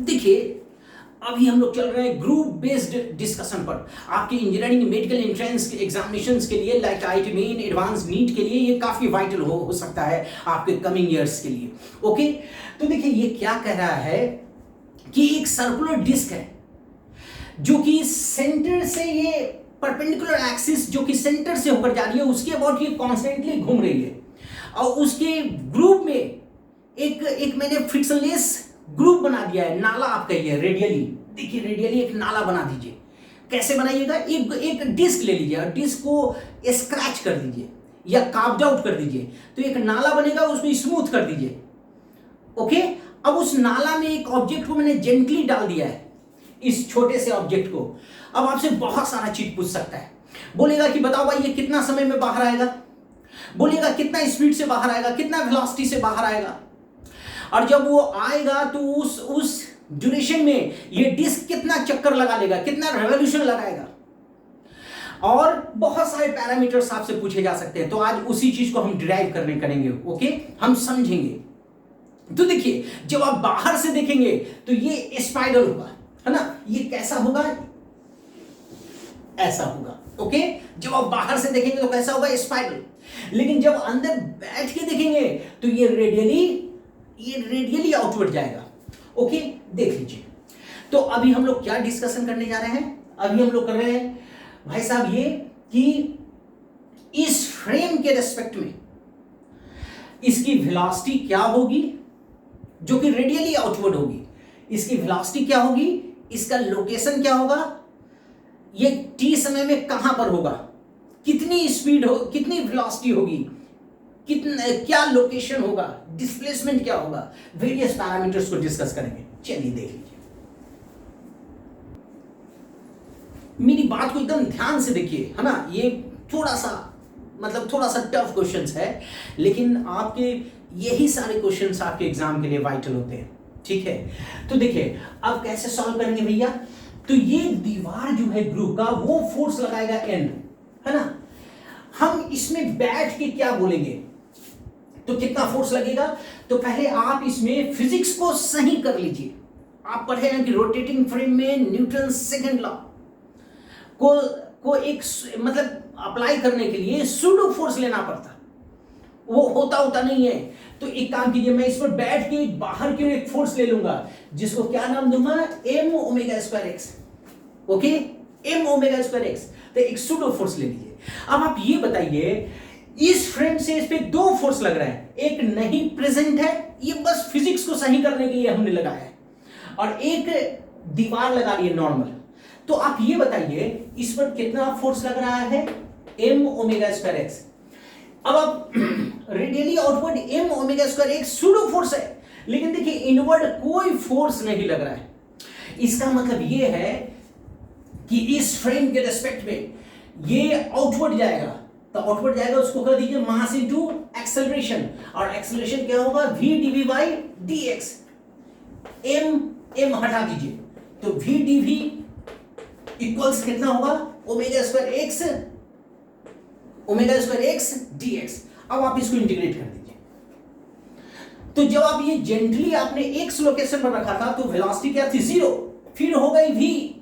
देखिए, अभी हम लोग चल रहे हैं ग्रुप बेस्ड डिस्कशन पर। आपके इंजीनियरिंग मेडिकल एंट्रेंस एग्जामिनेशंस के लिए, like IIT main, advance NEET के लिए ये काफी वाइटल हो सकता है आपके कमिंग ईयर्स के लिए। ओके, तो देखिए ये क्या कह रहा है कि एक सर्कुलर डिस्क है जो कि सेंटर से, ये परपेंडिकुलर एक्सिस जो कि सेंटर से होकर जा रही है, उसके अबाउट ये कॉन्स्टेंटली घूम रही है, और उसके ग्रुप में एक मैंने फ्रिक्शनलेस ग्रुप बना दिया है, नाला आप कहिए रेडियली। देखिए रेडियली एक नाला बना दीजिए। कैसे बनाइएगा? एक डिस्क ले लीजिए और डिस्क को स्क्रैच कर दीजिए या कार्व्ड आउट कर दीजिए, तो एक नाला बनेगा, उसको स्मूथ कर दीजिए। ओके, अब उस नाला में एक ऑब्जेक्ट को मैंने जेंटली डाल दिया है, इस छोटे से ऑब्जेक्ट को। अब आपसे बहुत सारा चीज पूछ सकता है, बोलेगा कि बताओ भाई ये कितना समय में बाहर आएगा, बोलेगा कितना स्पीड से बाहर आएगा, कितना वेलोसिटी से बाहर आएगा, और जब वो आएगा तो उस ड्यूरेशन में ये डिस्क कितना चक्कर लगा लेगा, कितना रेवोल्यूशन लगाएगा, और बहुत सारे पैरामीटर्स आपसे पूछे जा सकते हैं। तो आज उसी चीज को हम डिराइव करेंगे। ओके, हम समझेंगे। तो देखिए, जब आप बाहर से देखेंगे तो ये स्पाइरल होगा, है ना, ये कैसा होगा, ऐसा होगा। ओके, जब आप बाहर से देखेंगे तो कैसा होगा, स्पाइरल। लेकिन जब अंदर बैठ के देखेंगे तो ये रेडियली आउटवर्ड जाएगा। ओके, देख लीजिए। तो अभी हम लोग क्या डिस्कशन करने जा रहे हैं? अभी हम लोग कर रहे हैं भाई साहब ये कि इस फ्रेम के रेस्पेक्ट में इसकी वेलोसिटी क्या होगी, जो कि रेडियली आउटवर्ड होगी। इसकी वेलोसिटी क्या होगी, इसका लोकेशन क्या होगा, ये टी समय में कहां पर होगा, कितनी स्पीड हो, कितनी वेलोसिटी होगी, क्या लोकेशन होगा, डिस्प्लेसमेंट क्या होगा, वेरियस पैरामीटर्स को डिस्कस करेंगे। चलिए देख लीजिए, मेरी बात को एकदम ध्यान से देखिए, है ना। ये थोड़ा सा टफ क्वेश्चंस है, लेकिन आपके यही सारे क्वेश्चंस आपके एग्जाम के लिए वाइटल होते हैं। ठीक है, तो देखिए अब कैसे सॉल्व करेंगे भैया। तो ये दीवार जो है ग्रुप का, वो फोर्स लगाएगा एन, है ना। हम इसमें बैठ के क्या बोलेंगे, तो कितना फोर्स लगेगा। तो पहले आप इसमें फिजिक्स को सही कर लीजिए। आप पढ़े हैं कि रोटेटिंग फ्रेम में न्यूटन सेकंड लॉ को एक अप्लाई करने के लिए सूडो फोर्स लेना पड़ता, वो होता नहीं है। तो एक काम कीजिए, मैं इस पर बैठ के बाहर की ओर एक फोर्स ले लूंगा, जिसको क्या नाम दूंगा, m omega square x. Okay, m omega square x. तो एक सूडो फोर्स ले लीजिए। अब आप ये बताइए, इस फ्रेम से इस पे दो फोर्स लग रहा है, एक नहीं प्रेजेंट है, ये बस फिजिक्स को सही करने के लिए हमने लगाया है, और एक दीवार लगा रही है नॉर्मल। तो आप ये बताइए इस पर कितना फोर्स लग रहा है, एम ओमेगा स्क्वायर एक्स। अब आप radially outward m omega square x pseudo force है, लेकिन देखिए इनवर्ड कोई फोर्स नहीं लग रहा है। इसका मतलब ये है कि इस फ्रेम के रेस्पेक्ट में ये आउटवर्ड जाएगा, तो आउटवर्ड जाएगा, उसको कर दीजिए मास इनटू एक्सेलरेशन, और एक्सेलरेशन क्या होगा, v dv by dx। m हटा दीजिए, तो v dv इक्वल्स कितना होगा, ओमेगा स्क्वायर एक्स dx। अब आप इसको इंटीग्रेट कर दीजिए। तो जब आप ये जेंटली आपने x लोकेशन पर रखा था, तो वेलोसिटी क्या थी, 0, फिर हो गई v,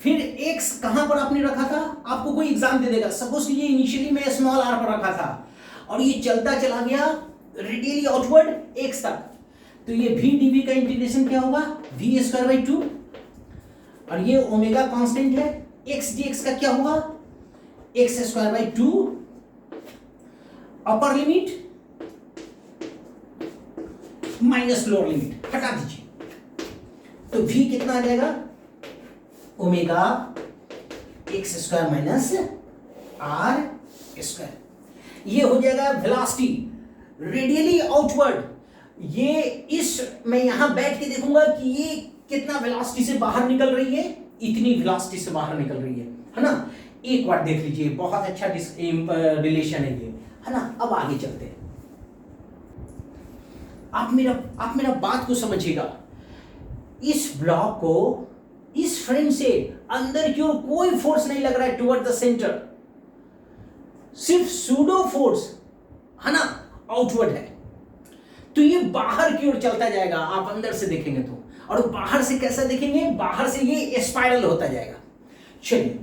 फिर x कहां पर आपने रखा था, आपको कोई एग्जाम दे देगा, सपोज ये इनिशियली मैं स्मॉल r पर रखा था, और ये चलता चला गया रेडियली आउटवर्ड x तक, तो ये v dv का इंटीग्रेशन क्या होगा, v स्क्वायर बाई 2, और ये ओमेगा कांस्टेंट है, x dx का क्या होगा, x square by 2, upper limit minus lower limit, हटा दीजिए, तो v कितना आ जाएगा, omega x square minus r square. ये हो जाएगा वेलोसिटी रेडियली आउटवर्ड। ये इस मैं यहां बैठ के देखूंगा कि ये कितना वेलोसिटी से बाहर निकल रही है, इतनी वेलोसिटी से बाहर निकल रही है ना। एक बार देख लीजिए, बहुत अच्छा रिलेशन है ये, है ना। अब आगे चलते हैं, आप मेरा बात को समझिएगा। इस ब्लॉक को, इस फ्रेम से अंदर की ओर कोई फोर्स नहीं लग रहा है टुवर्ड द सेंटर, सिर्फ सूडो फोर्स, है ना, आउटवर्ड है। तो ये बाहर की ओर चलता जाएगा, आप अंदर से देखेंगे तो। और बाहर से कैसा देखेंगे, बाहर से ये स्पाइरल होता जाएगा। चलिए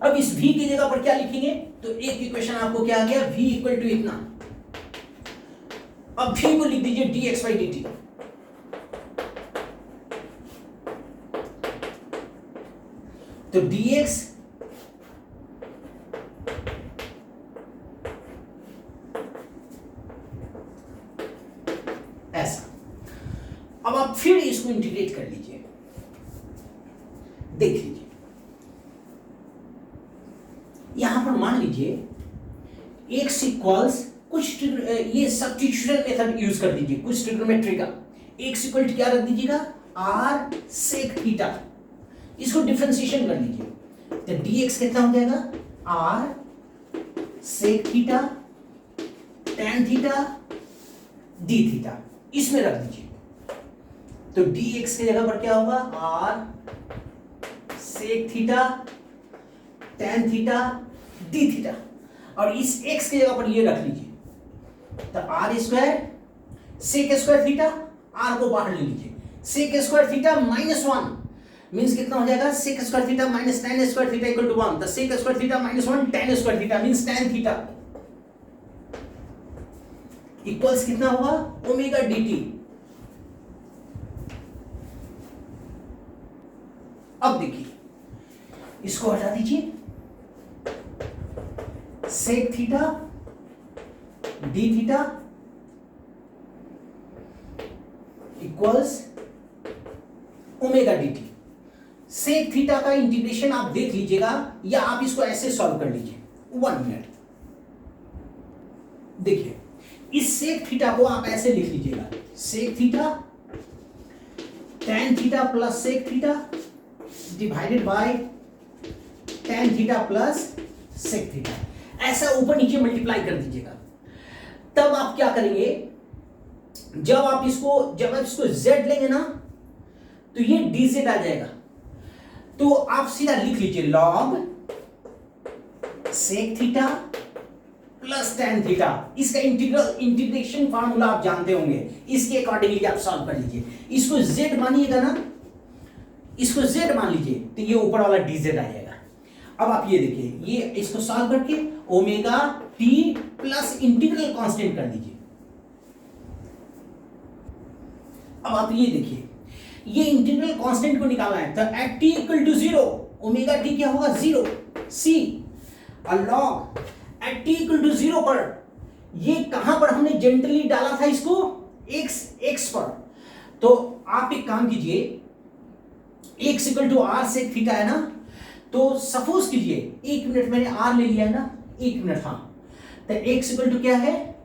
अब इस v की जगह पर क्या लिखेंगे, तो एक इक्वेशन आपको क्या आ गया, v इक्वल टू इतना। अब v को लिख दीजिए dx बाई dt। तो dx ऐसा। अब आप फिर इसको इंटीग्रेट कर लीजिए, देख लीजिए यहां पर मान लीजिए x इक्वल्स कुछ ये सब्स्टिट्यूशन मेथड यूज कर दीजिए, कुछ ट्रिग्नोमेट्री का। x इक्वल क्या रख दीजिएगा, r सेक थीटा, इसको डिफरेंशिएशन कर लीजिए। तो dx कितना हो जाएगा, r sec theta tan theta d theta, इसमें रख दीजिए। तो dx की जगह पर क्या होगा, r sec theta tan theta d theta, और इस x की जगह पर ये रख लीजिए। तो r square sec square theta, r को बाहर ले लीजिए, सेक स्क्वायर थीटा -1 मींस कितना हो जाएगा, sec square theta minus tan square theta equal to 1। तो sec square theta -1 tan square theta means tan theta equals कितना होगा, ओमेगा dt। अब देखिए इसको हटा दीजिए, sec theta d theta equals omega d t. Sec theta का integration आप देख लीजिएगा, या आप इसको ऐसे सॉल्व कर लीजिए 1 मिनट। देखिए इस सेक थीटा को आप ऐसे लिख लीजिएगा, sec theta tan theta plus sec theta divided by tan theta plus sec theta, ऐसा ऊपर नीचे मल्टीप्लाई कर दीजिएगा। तब आप क्या करेंगे, जब आप इसको z लेंगे ना, तो ये dz आ जाएगा। तो आप सीधा लिख लीजिए log sec theta plus tan theta. इसका इंटीग्रेशन फार्मूला आप जानते होंगे, इसके अकॉर्डिंगली आप सॉल्व कर लीजिए। इसको z मानिएगा ना, इसको z मान लीजिए, तो ये ऊपर वाला dz आ जाएगा। अब आप ये देखिए, ये इसको सॉल्व करके omega t plus integral constant कर दीजिए। अब आप ये देखिए, ये इंटीग्रल कांस्टेंट को निकालना है, तो at t equal to 0 omega t क्या होगा, 0 सी। और log at t equal to 0 पर, ये कहां पर हमने जनरली डाला था इसको, x पर। तो आप एक काम कीजिए, x equal to r sec theta है ना, तो सपोज कीजिए 1 मिनट मैंने r ले लिया है ना, 1 मिनट, हाँ। तो x इक्वल टू क्या है,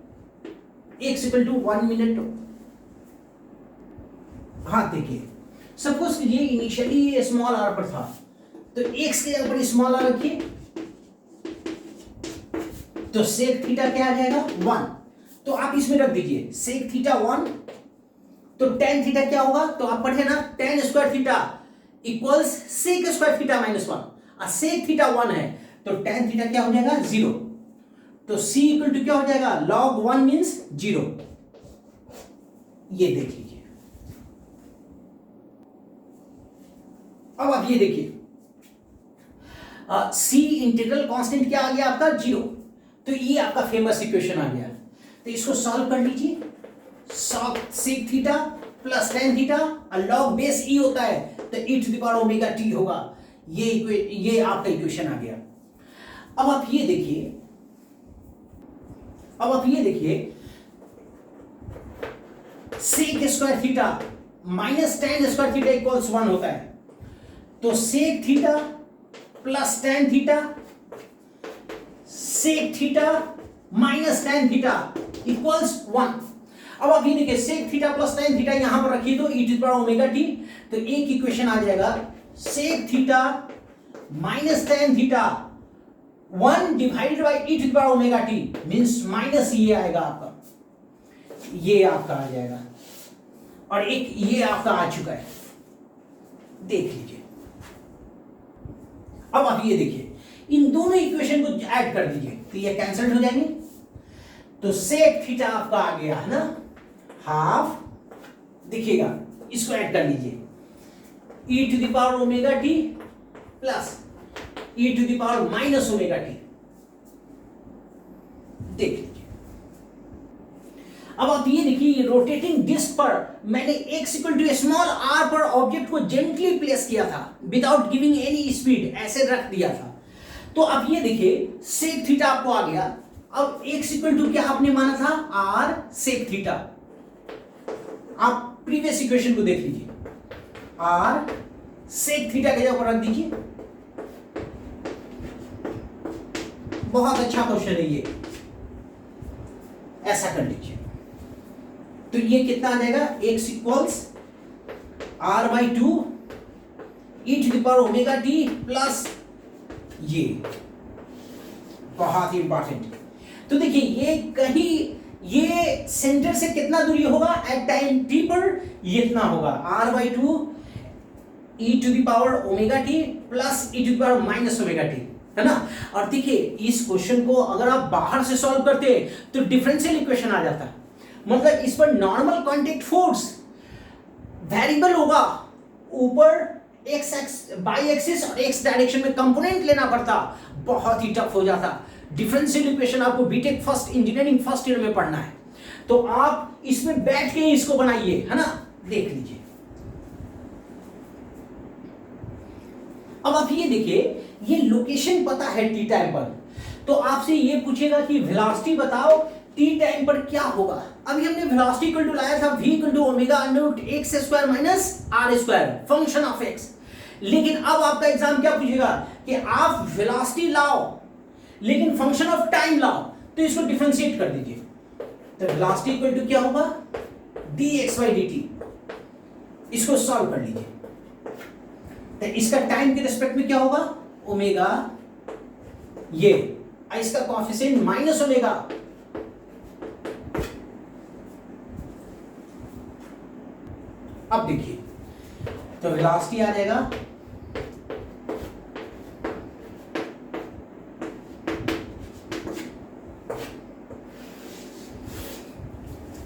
x इक्वल टू 1 मिनट। हाँ देखिए, सपोज कीजिए इनिशियली ये स्मॉल r पर था, तो x के जगह पर स्मॉल r रखिए, तो सेक थीटा क्या आ जाएगा, 1। तो आप इसमें रख दीजिए सेक थीटा 1, तो tan थीटा क्या होगा, तो आप पढ़े ना tan square theta equals sec square theta -1, और सेक थीटा 1 है, तो tan थीटा क्या हो जाएगा, 0। तो c इक्वल टू क्या हो जाएगा, log 1 मींस 0। ये देख लीजिए। अब आप ये देखिए, c इंटीग्रल कांस्टेंट क्या आ गया आपका, 0। तो ये आपका फेमस इक्वेशन आ गया। तो इसको सॉल्व कर लीजिए, sec theta plus tan theta, और log बेस e होता है, तो e to the power omega t होगा। ये आपका इक्वेशन आ गया। अब आप ये देखिए, sec square theta minus tan square theta equals 1 होता है, तो sec theta plus tan theta, sec theta minus tan theta equals 1। अब आप ये देखिए, sec theta plus tan theta यहां पर रखिए, तो e to the power omega t, तो एक इक्वेशन आ जाएगा sec theta minus tan theta 1 divided by e to the power omega t means minus ये आएगा आपका, ये आपका आ जाएगा, और एक ये आपका आ चुका है, देख लीजिए। अब आप ये देखिए, इन दोनों इक्वेशन को ऐड कर दीजिए, तो ये कैंसिल हो जाएंगे, तो सेक थीटा आपका आ गया है ना, हाफ दिखेगा, इसको ऐड कर लीजिए, e to the power omega t plus e to the power minus omega t. देख लीजिए। अब आप ये देखिए, रोटेटिंग डिस्क पर मैंने x equal to small r पर ऑब्जेक्ट को जेंटली प्लेस किया था विदाउट गिविंग एनी स्पीड, ऐसे रख दिया था। तो अब ये देखिए सेक थीटा आपको आ गया। अब x इक्वल टू क्या आपने माना था, r सेक थीटा। आप प्रीवियस इक्वेशन को देख लीजिए, r सेक थीटा की जगह पर रख दीजिए। बहुत अच्छा क्वेश्चन है ये, ऐसा कर लीजिए। तो ये कितना आ जाएगा, x equals r by 2 e to the power omega t plus ये, बहुत ही इंपॉर्टेंट। तो देखिए ये कहीं, ये सेंटर से कितना दूरी होगा एट टाइम t पर, ये इतना होगा r by 2 e to the power omega t plus e to the power minus omega t, है ना। और देखिए इस क्वेश्चन को अगर आप बाहर से सॉल्व करते तो डिफरेंशियल इक्वेशन आ जाता, मतलब इस पर नॉर्मल कांटेक्ट फोर्स वेरिएबल होगा, ऊपर एक्स बाई एक्सिस और एक्स डायरेक्शन में कंपोनेंट लेना पड़ता, बहुत ही टफ हो जाता। डिफरेंशियल इक्वेशन आपको BTech first engineering first year में पढ़ना है, तो आप इसमें बैठ के इसको बनाइए, है ना। देख लीजिए। अब आप ये देखिए, ये लोकेशन पता है टी टाइम पर, तो आपसे ये पूछेगा कि वेलोसिटी बताओ टी टाइम पर क्या होगा। अभी हमने वेलोसिटी इक्वल टू लाया था v equal to omega under root x square minus r square function of x। लेकिन अब आपका एग्जाम क्या पूछेगा कि आप वेलोसिटी लाओ लेकिन फंक्शन ऑफ टाइम लाओ, तो इसको डिफरेंशिएट कर दीजिए। तो वेलोसिटी इक्वल टू क्या होगा, dx बाई dt। इसको सॉल्व कर लीजिए। तो इसका टाइम के रिस्पेक्ट में क्या होगा, ओमेगा, ये इसका कोएफिशिएंट माइनस ओमेगा। अब देखिए, तो वेलोसिटी आ जाएगा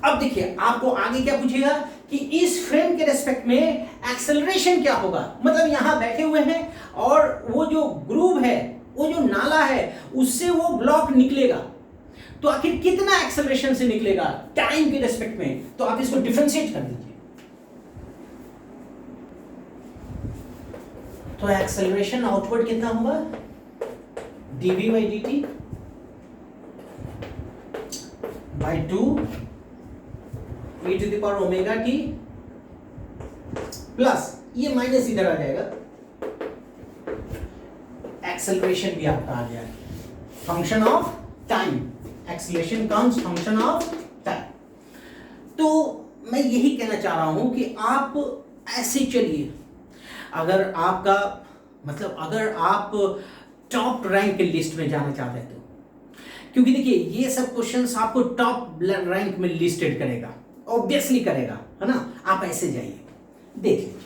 अब देखिए आपको आगे क्या पूछेगा कि इस फ्रेम के रेस्पेक्ट में एक्सेलरेशन क्या होगा। मतलब यहां बैठे हुए हैं और वो जो ग्रूव है, वो जो नाला है, उससे वो ब्लॉक निकलेगा, तो आखिर कितना एक्सेलरेशन से निकलेगा टाइम के रेस्पेक्ट में। तो आप इसको डिफरेंशिएट कर दीजिए। तो एक्सेलरेशन आउटवर्ड कितना होगा, dv by dt by 2 e to the power omega t plus ये माइनस इधर आ जाएगा, एक्सेलरेशन भी आपका आ गया, function of time, acceleration comes function of time. तो मैं यही कहना चाह रहा हूं कि आप ऐसे चलिए, अगर आपका मतलब अगर आप टॉप रैंक के लिस्ट में जाना चाहते हैं तो, क्योंकि देखिए ये सब क्वेश्चंस आपको टॉप रैंक में लिस्टेड करेगा, ऑब्वियसली करेगा, है ना। आप ऐसे जाइए, देख लीजिए।